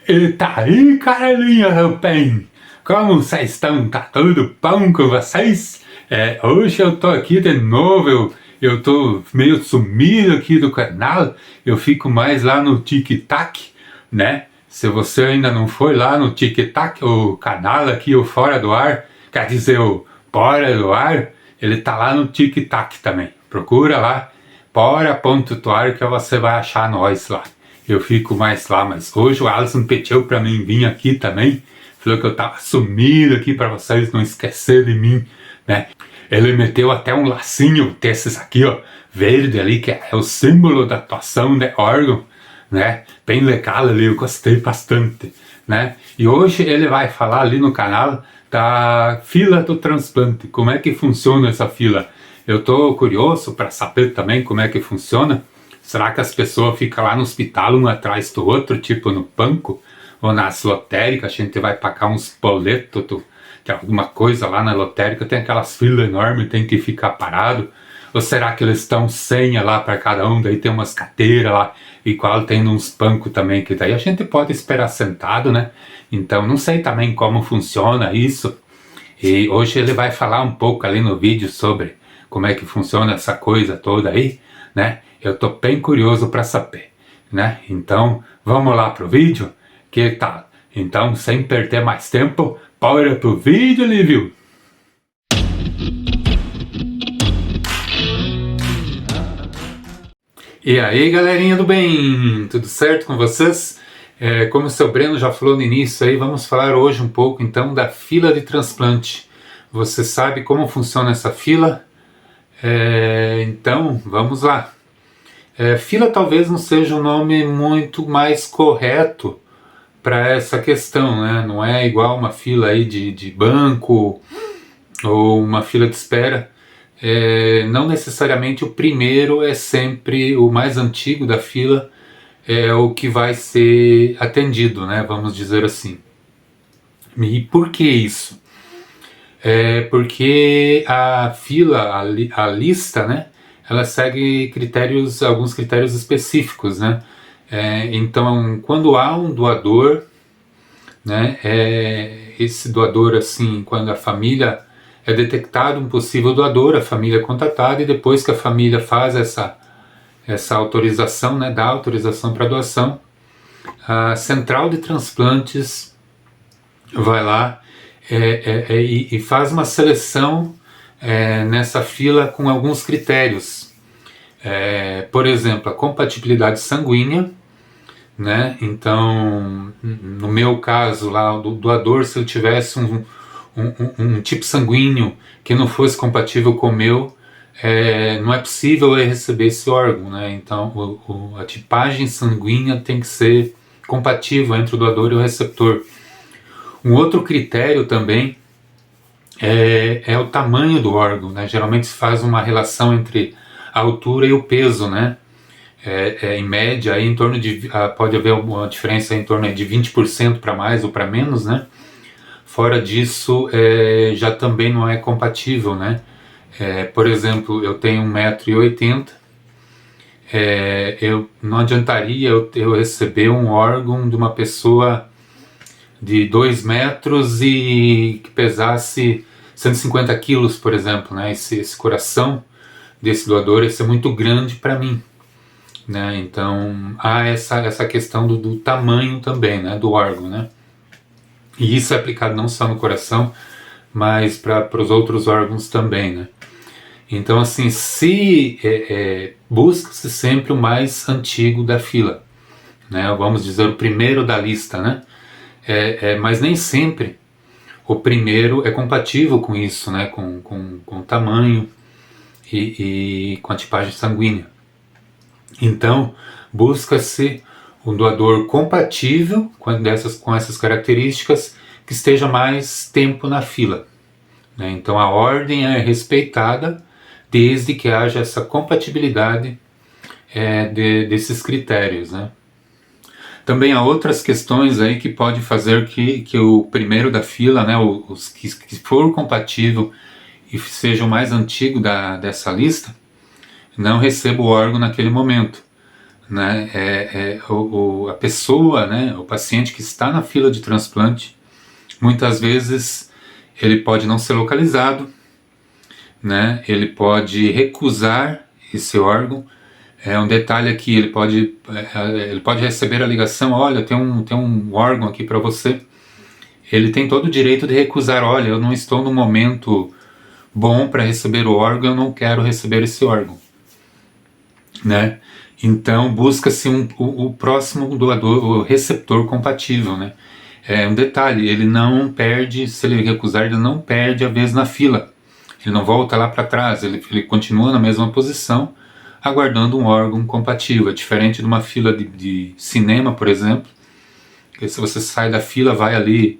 E tá aí, Carlinhos, meu bem? Como vocês estão? Tá tudo bom com vocês? Hoje eu tô aqui de novo, eu tô meio sumido aqui do canal, eu fico mais lá no TikTok, né? Se você ainda não foi lá no TikTok, o canal aqui, o Fora do Ar, quer dizer, o Bora do Ar, ele tá lá no TikTok também. Procura lá, bora.toar que você vai achar nós lá. Eu fico mais lá, mas hoje o Alisson pediu pra mim vir aqui também, falou que eu tava sumido aqui pra vocês não esquecer de mim, né? Ele meteu até um lacinho desses aqui, ó, verde ali, que é o símbolo da atuação de órgão, né? Bem legal ali, eu gostei bastante, né? E hoje ele vai falar ali no canal da fila do transplante, como é que funciona essa fila. Eu tô curioso para saber também como é que funciona. Será que as pessoas ficam lá no hospital um atrás do outro, tipo no banco? Ou nas lotéricas, a gente vai pagar uns boletos de alguma coisa lá na lotérica, tem aquelas filas enormes, tem que ficar parado? Ou será que eles estão senha lá para cada um, daí tem umas cadeiras lá, igual tem uns bancos também, que daí a gente pode esperar sentado, né? Então não sei também como funciona isso. E hoje ele vai falar um pouco ali no vídeo sobre como é que funciona essa coisa toda aí, né? Eu tô bem curioso para saber, né? Então, vamos lá pro vídeo? Que tal? Então, sem perder mais tempo, bora pro vídeo, Lívio! E aí, galerinha do bem? Tudo certo com vocês? Como o seu Breno já falou no início aí, vamos falar hoje um pouco então da fila de transplante. Você sabe como funciona essa fila? Então, vamos lá. Fila talvez não seja um nome muito mais correto para essa questão, né? Não é igual uma fila aí de banco ou uma fila de espera. Não necessariamente o primeiro é sempre o mais antigo da fila, é o que vai ser atendido, né? Vamos dizer assim. E por que isso? Porque a fila, a lista, né? Ela segue alguns critérios específicos, né? Então, quando há um doador, né? Esse doador, assim, quando a família é detectado um possível doador, a família é contatada e depois que a família faz essa autorização, né? Dá autorização para doação, a central de transplantes vai lá e faz uma seleção nessa fila com alguns critérios. Por exemplo, a compatibilidade sanguínea, né? Então, no meu caso lá, do doador, se eu tivesse um tipo sanguíneo que não fosse compatível com o meu, não é possível eu receber esse órgão, né? Então, a tipagem sanguínea tem que ser compatível entre o doador e o receptor. Um outro critério também é o tamanho do órgão, né? Geralmente se faz uma relação entre a altura e o peso, né? Em média, aí, em torno de pode haver uma diferença em torno de 20% para mais ou para menos, né? Fora disso, já também não é compatível, né? Por exemplo, eu tenho 1,80 m, não adiantaria eu receber um órgão de uma pessoa de 2 metros e que pesasse 150 quilos, por exemplo, né? Esse coração desse doador ia ser muito grande para mim, né? Então há essa questão do tamanho também, né? Do órgão, né? E isso é aplicado não só no coração, mas para os outros órgãos também, né? Então, assim, busca-se sempre o mais antigo da fila, né? Vamos dizer, o primeiro da lista, né? Mas nem sempre o primeiro é compatível com isso, né? Com o tamanho e com a tipagem sanguínea. Então, busca-se um doador compatível com essas características, que esteja mais tempo na fila, né? Então a ordem é respeitada desde que haja essa compatibilidade desses critérios, né? Também há outras questões aí que pode fazer que o primeiro da fila, né, os que for compatível e seja o mais antigo dessa lista, não receba o órgão naquele momento, né, a pessoa, né, o paciente que está na fila de transplante, muitas vezes ele pode não ser localizado, né, ele pode recusar esse órgão. Um detalhe aqui, ele pode receber a ligação, olha, tem um órgão aqui para você. Ele tem todo o direito de recusar, olha, eu não estou no momento bom para receber o órgão, eu não quero receber esse órgão, né? Então busca-se o próximo doador, o receptor compatível, né? Um detalhe, ele não perde, se ele recusar, ele não perde a vez na fila. Ele não volta lá para trás, ele continua na mesma posição, aguardando um órgão compatível. É diferente de uma fila de cinema, por exemplo, que se você sai da fila, vai ali,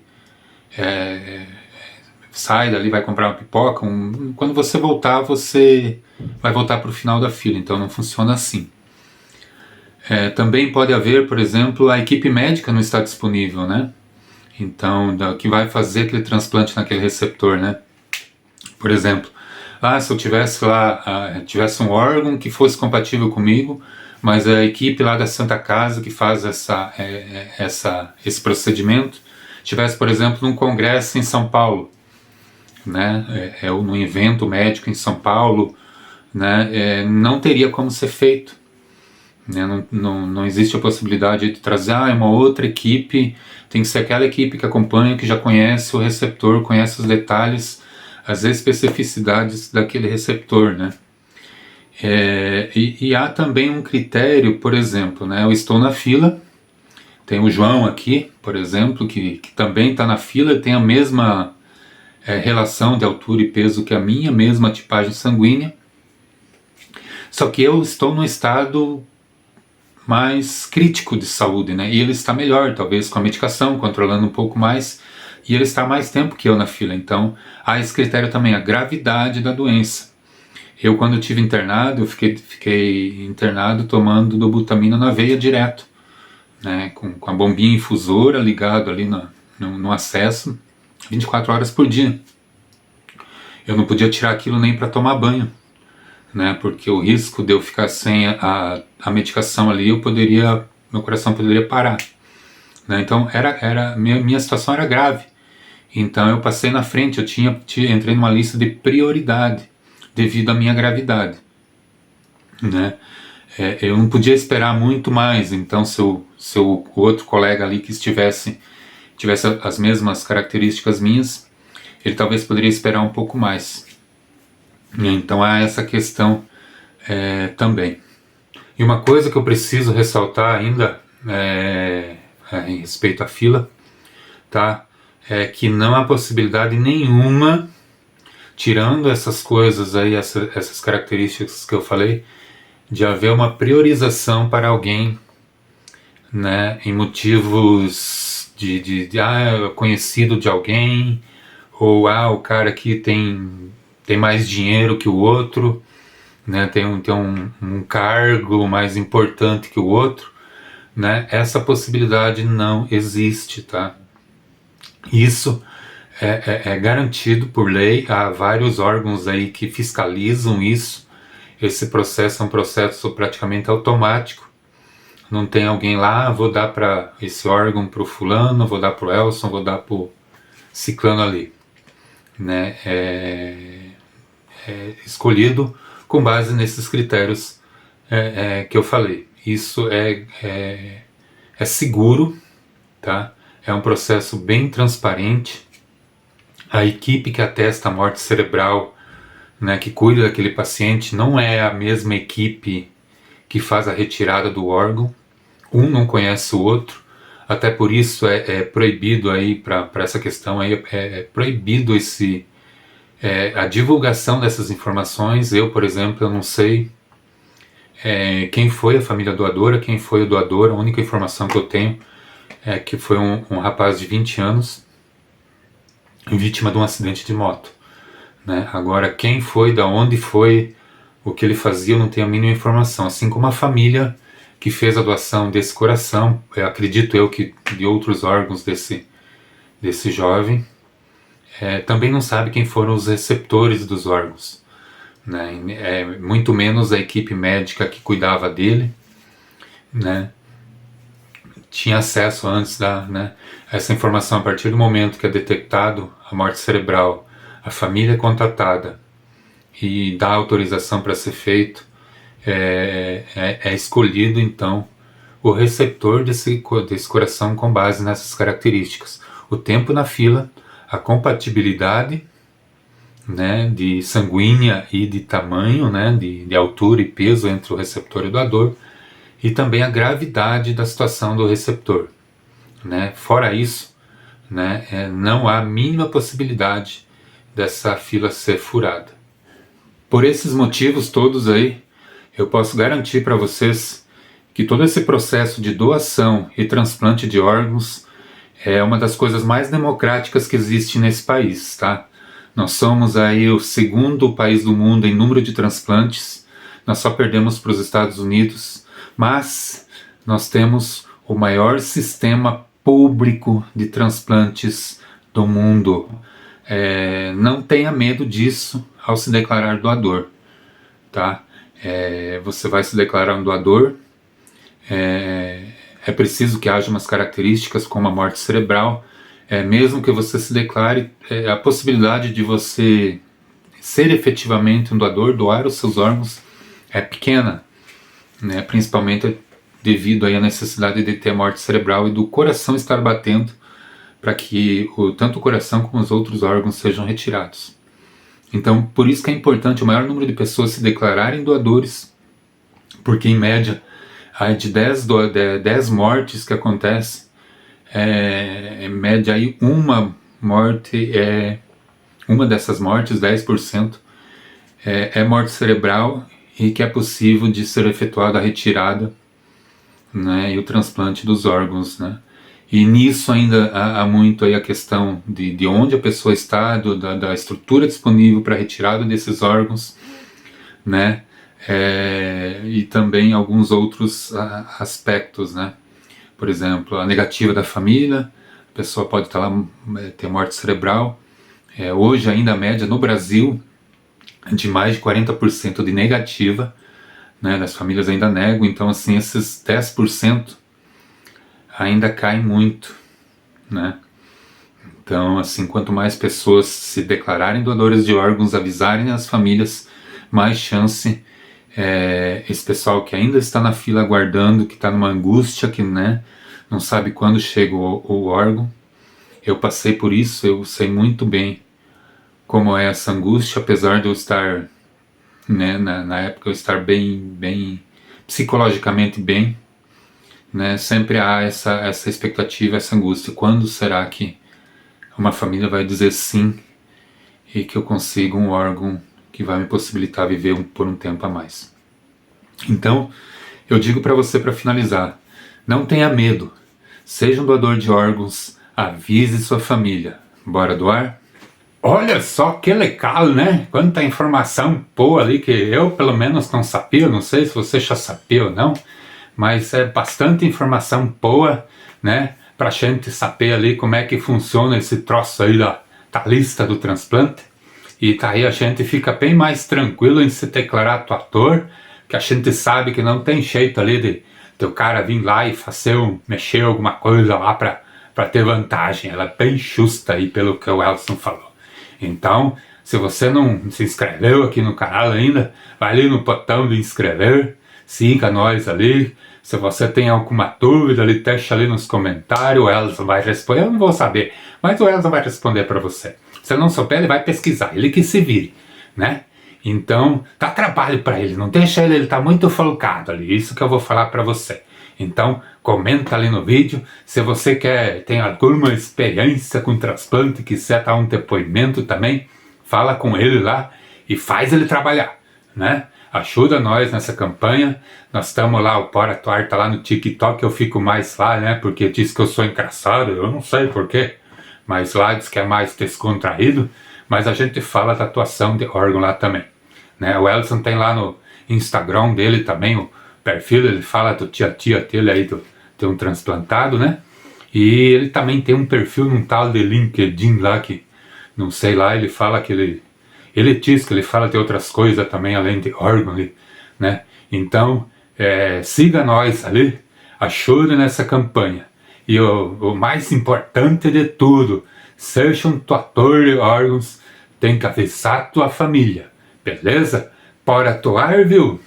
sai dali, vai comprar uma pipoca, quando você voltar, você vai voltar para o final da fila, então não funciona assim. Também pode haver, por exemplo, a equipe médica não está disponível, né? Então, que vai fazer aquele transplante naquele receptor, né? Por exemplo, se eu tivesse lá, tivesse um órgão que fosse compatível comigo, mas a equipe lá da Santa Casa que faz esse procedimento tivesse, por exemplo, num congresso em São Paulo, né, num evento médico em São Paulo, né, não teria como ser feito, né, não existe a possibilidade de trazer uma outra equipe, tem que ser aquela equipe que acompanha, que já conhece o receptor, conhece os detalhes, as especificidades daquele receptor, né. E há também um critério, por exemplo, né, eu estou na fila, tem o João aqui, por exemplo, que também está na fila, tem a mesma relação de altura e peso que a minha, mesma tipagem sanguínea, só que eu estou no estado mais crítico de saúde, né? E ele está melhor, talvez com a medicação, controlando um pouco mais, e ele está mais tempo que eu na fila. Então, há esse critério também, a gravidade da doença. Eu, quando estive internado, eu fiquei internado tomando dobutamina na veia direto, né? Com a bombinha infusora ligado ali no acesso, 24 horas por dia. Eu não podia tirar aquilo nem para tomar banho, né? Porque o risco de eu ficar sem a medicação ali, meu coração poderia parar, né? Então minha situação era grave. Então eu passei na frente, entrei numa lista de prioridade devido à minha gravidade, né? Eu não podia esperar muito mais. Então se o outro colega ali que tivesse as mesmas características minhas, ele talvez poderia esperar um pouco mais. Então há essa questão também. E uma coisa que eu preciso ressaltar ainda em respeito à fila, tá? É que não há possibilidade nenhuma, tirando essas coisas aí, essas características que eu falei, de haver uma priorização para alguém, né, em motivos de conhecido de alguém, ou o cara aqui tem mais dinheiro que o outro, né, tem um cargo mais importante que o outro, né, essa possibilidade não existe, tá? Isso é garantido por lei, há vários órgãos aí que fiscalizam isso. Esse processo é um processo praticamente automático, não tem alguém lá, vou dar para esse órgão para o fulano, vou dar para o Elson, vou dar para o ciclano ali, né? Escolhido com base nesses critérios que eu falei. Isso é seguro, tá? É um processo bem transparente. A equipe que atesta a morte cerebral, né, que cuida daquele paciente, não é a mesma equipe que faz a retirada do órgão. Um não conhece o outro. Até por isso é proibido aí, para essa questão aí, é proibido a divulgação dessas informações. Eu, por exemplo, eu não sei quem foi a família doadora, quem foi o doador. A única informação que eu tenho é que foi um rapaz de 20 anos, vítima de um acidente de moto, né? Agora, quem foi, da onde foi, o que ele fazia, eu não tenho a mínima informação. Assim como a família que fez a doação desse coração, acredito eu que de outros órgãos desse jovem, também não sabe quem foram os receptores dos órgãos, né? Muito menos a equipe médica que cuidava dele, né, tinha acesso antes a essa informação. A partir do momento que é detectado a morte cerebral, a família é contatada e dá autorização para ser feito, é escolhido então o receptor desse coração com base nessas características. O tempo na fila, a compatibilidade, né, de sanguínea e de tamanho, né, de altura e peso entre o receptor e o doador, e também a gravidade da situação do receptor, né. Fora isso, né, não há a mínima possibilidade dessa fila ser furada. Por esses motivos todos aí, eu posso garantir para vocês que todo esse processo de doação e transplante de órgãos é uma das coisas mais democráticas que existe nesse país, tá? Nós somos aí o segundo país do mundo em número de transplantes, nós só perdemos para os Estados Unidos, mas nós temos o maior sistema público de transplantes do mundo. Não tenha medo disso ao se declarar doador, tá? Você vai se declarar um doador, é preciso que haja umas características como a morte cerebral, mesmo que você se declare, a possibilidade de você ser efetivamente um doador, doar os seus órgãos, é pequena, né? Principalmente devido aí à necessidade de ter a morte cerebral e do coração estar batendo para que tanto o coração como os outros órgãos sejam retirados. Então, por isso que é importante o maior número de pessoas se declararem doadores, porque em média, de 10 mortes que acontecem, em média aí uma morte, uma dessas mortes, 10%, é morte cerebral e que é possível de ser efetuada a retirada, né, e o transplante dos órgãos, né. E nisso ainda há muito aí a questão de onde a pessoa está, da estrutura disponível para a retirada desses órgãos, né, e também alguns outros aspectos, né. Por exemplo, a negativa da família, a pessoa pode estar lá, ter morte cerebral. Hoje ainda a média no Brasil é de mais de 40% de negativa, né, as famílias ainda negam, então assim, esses 10% ainda cai muito, né? Então, assim, quanto mais pessoas se declararem doadores de órgãos, avisarem as famílias, mais chance esse pessoal que ainda está na fila aguardando, que está numa angústia, que, né, não sabe quando chega o órgão. Eu passei por isso, eu sei muito bem como é essa angústia, apesar de eu estar, né, na época eu estar bem psicologicamente bem, né, sempre há essa expectativa, essa angústia. Quando será que uma família vai dizer sim e que eu consiga um órgão que vai me possibilitar viver por um tempo a mais? Então, eu digo para você, para finalizar, não tenha medo, seja um doador de órgãos, avise sua família. Bora doar? Olha só que legal, né? Quanta informação boa ali que eu pelo menos não sabia, não sei se você já sabia ou não, mas é bastante informação boa, né? Pra gente saber ali como é que funciona esse troço aí da lista do transplante. E tá aí a gente fica bem mais tranquilo em se declarar doador, que a gente sabe que não tem jeito ali de o cara vir lá e mexer alguma coisa lá pra ter vantagem. Ela é bem justa aí pelo que o Elson falou. Então, se você não se inscreveu aqui no canal ainda, vai ali no botão de inscrever, siga nós ali. Se você tem alguma dúvida ali, deixa ali nos comentários, o Elson vai responder. Eu não vou saber, mas o Elson vai responder para você. Se não souber, ele vai pesquisar, ele que se vire, né? Então, dá trabalho para ele, não deixa ele tá muito folgado ali, isso que eu vou falar para você. Então, comenta ali no vídeo, se você tem alguma experiência com transplante, quiser dar um depoimento também, fala com ele lá e faz ele trabalhar, né? Ajuda nós nessa campanha, nós estamos lá, o Bora Doar tá lá no TikTok, eu fico mais lá, né? Porque diz que eu sou engraçado, eu não sei porquê, mas lá diz que é mais descontraído, mas a gente fala da doação de órgão lá também, né? O Elson tem lá no Instagram dele também, o perfil, ele fala do tia dele aí, de um transplantado, né? E ele também tem um perfil num tal de LinkedIn lá, que não sei lá, ele fala que ele diz que ele fala de outras coisas também, além de órgão, né? Então, siga nós ali, ajude nessa campanha. E o mais importante de tudo, seja um doador de órgãos, tem que avisar tua família, beleza? Para atuar, viu?